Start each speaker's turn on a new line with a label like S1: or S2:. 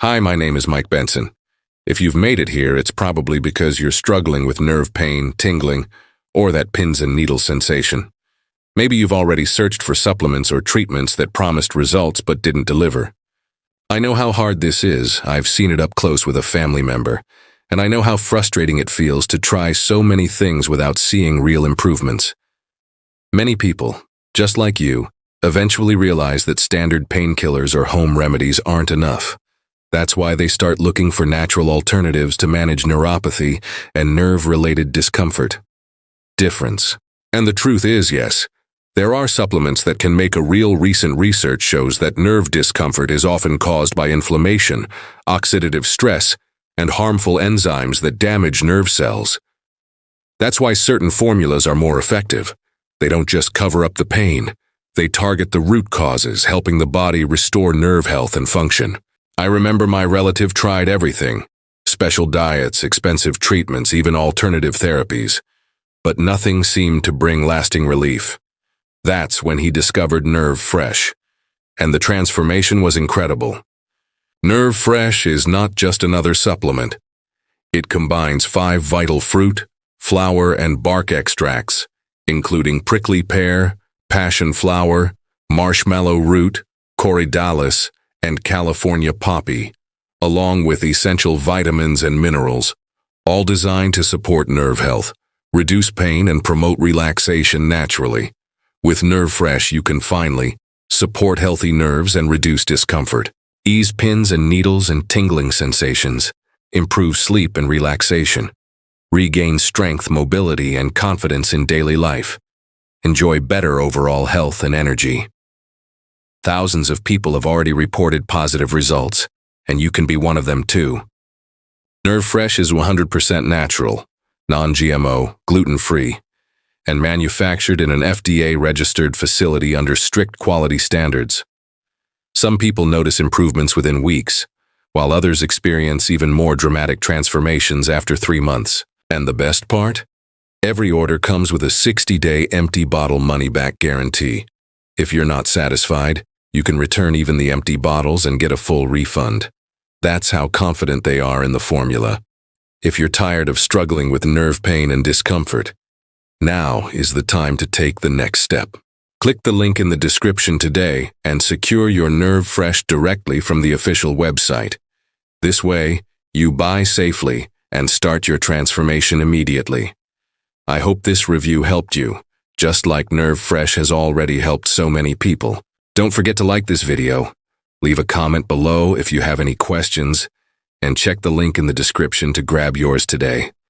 S1: Hi, my name is Mike Benson. If you've made it here, it's probably because you're struggling with nerve pain, tingling, or that pins and needles sensation. Maybe you've already searched for supplements or treatments that promised results but didn't deliver. I know how hard this is. I've seen it up close with a family member, and I know how frustrating it feels to try so many things without seeing real improvements. Many people, just like you, eventually realize that standard painkillers or home remedies aren't enough. That's why they start looking for natural alternatives to manage neuropathy and nerve-related discomfort. Difference. And the truth is, yes, there are supplements that can make a real. Recent research shows that nerve discomfort is often caused by inflammation, oxidative stress, and harmful enzymes that damage nerve cells. That's why certain formulas are more effective. They don't just cover up the pain. They target the root causes, helping the body restore nerve health and function. I remember my relative tried everything: special diets, expensive treatments, even alternative therapies. But nothing seemed to bring lasting relief. That's when he discovered nervefresh, and the transformation was incredible. Nervefresh is not just another supplement. It combines 5 vital fruit, flower, and bark extracts, including prickly pear, passion flower, marshmallow root, corydalis, and California poppy, along with essential vitamins and minerals, all designed to support nerve health, reduce pain, and promote relaxation naturally. With nervefresh, you can finally support healthy nerves and reduce discomfort, ease pins and needles and tingling sensations, improve sleep and relaxation, regain strength, mobility, and confidence in daily life, enjoy better overall health and energy. Thousands of people have already reported positive results, and you can be one of them too. Nervefresh is 100% natural, non-GMO, gluten-free, and manufactured in an FDA-registered facility under strict quality standards. Some people notice improvements within weeks, while others experience even more dramatic transformations after 3 months. And the best part? Every order comes with a 60-day empty bottle money-back guarantee. If you're not satisfied, you can return even the empty bottles and get a full refund. That's how confident they are in the formula. If you're tired of struggling with nerve pain and discomfort, now is the time to take the next step. Click the link in the description today and secure your nervefresh directly from the official website. This way, you buy safely and start your transformation immediately. I hope this review helped you, just like nervefresh has already helped so many people. Don't forget to like this video, leave a comment below if you have any questions, and check the link in the description to grab yours today.